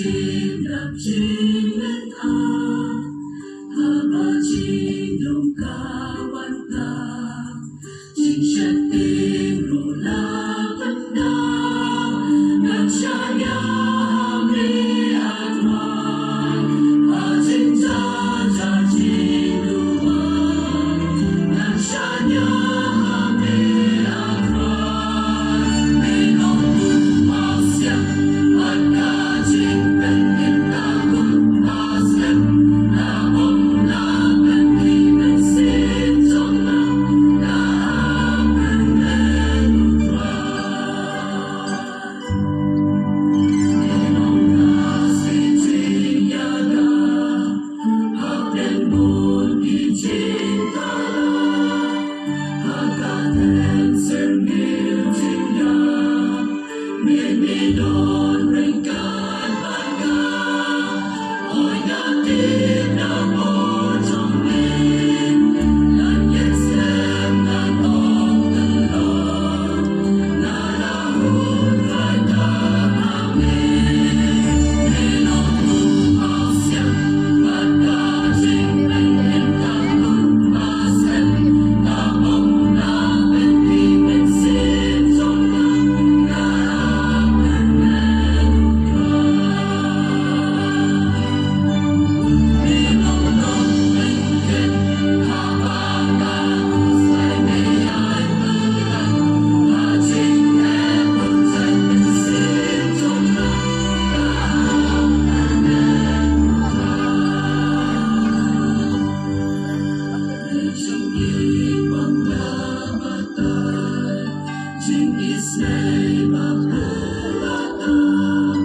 Xin gặp chính bên tha, haba chính đồng ca quan ta, chính chất tim rô la vấn đa, ngàn cha ya mi adwan, ha chính cha cha chính duwan, ngàn cha ya mi adwan, mi nong tu ma siang, mặt ca chính bên yên ta kun ma siang, na bom na bên khi bên xin trong nắng, na bên lên utrai. Mi nong na si chính ya da, học đến buồn khi chính ta la, học cả thêm sen miêu chính ya, mi đón rình can ban ga, ôi đã tin đã bỏ trong mình, lần nhét xem đã tóm tân lo, đã hôn vai ta mang mình, mi lòng cùng bao xiang, mặt ca chính bên yên ta cùng ma xem, ta mong đã bên khi bên xin trong nắng, đã bên lên mi nong nong bên kết, ha ba ca cùng say mê ai mơ lạnh, ha chính em bừng dậy bên xin trong nắng, đã bên lên Hãy trong ý bóng đá và tay, chính Israel và Polatan,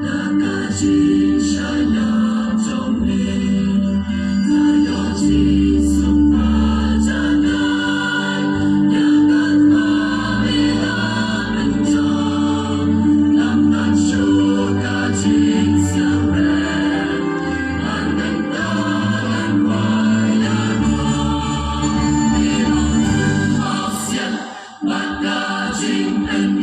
đã cả chính trái nhà trong mình, ngài đó chính sống và cha ngài, nhà cát và mê la bên trong, làm tan chúa cả chính siêu rèn, an đánh ta ăn hoài nhà mi lòng cùng bao xiang, mặt ca chính anh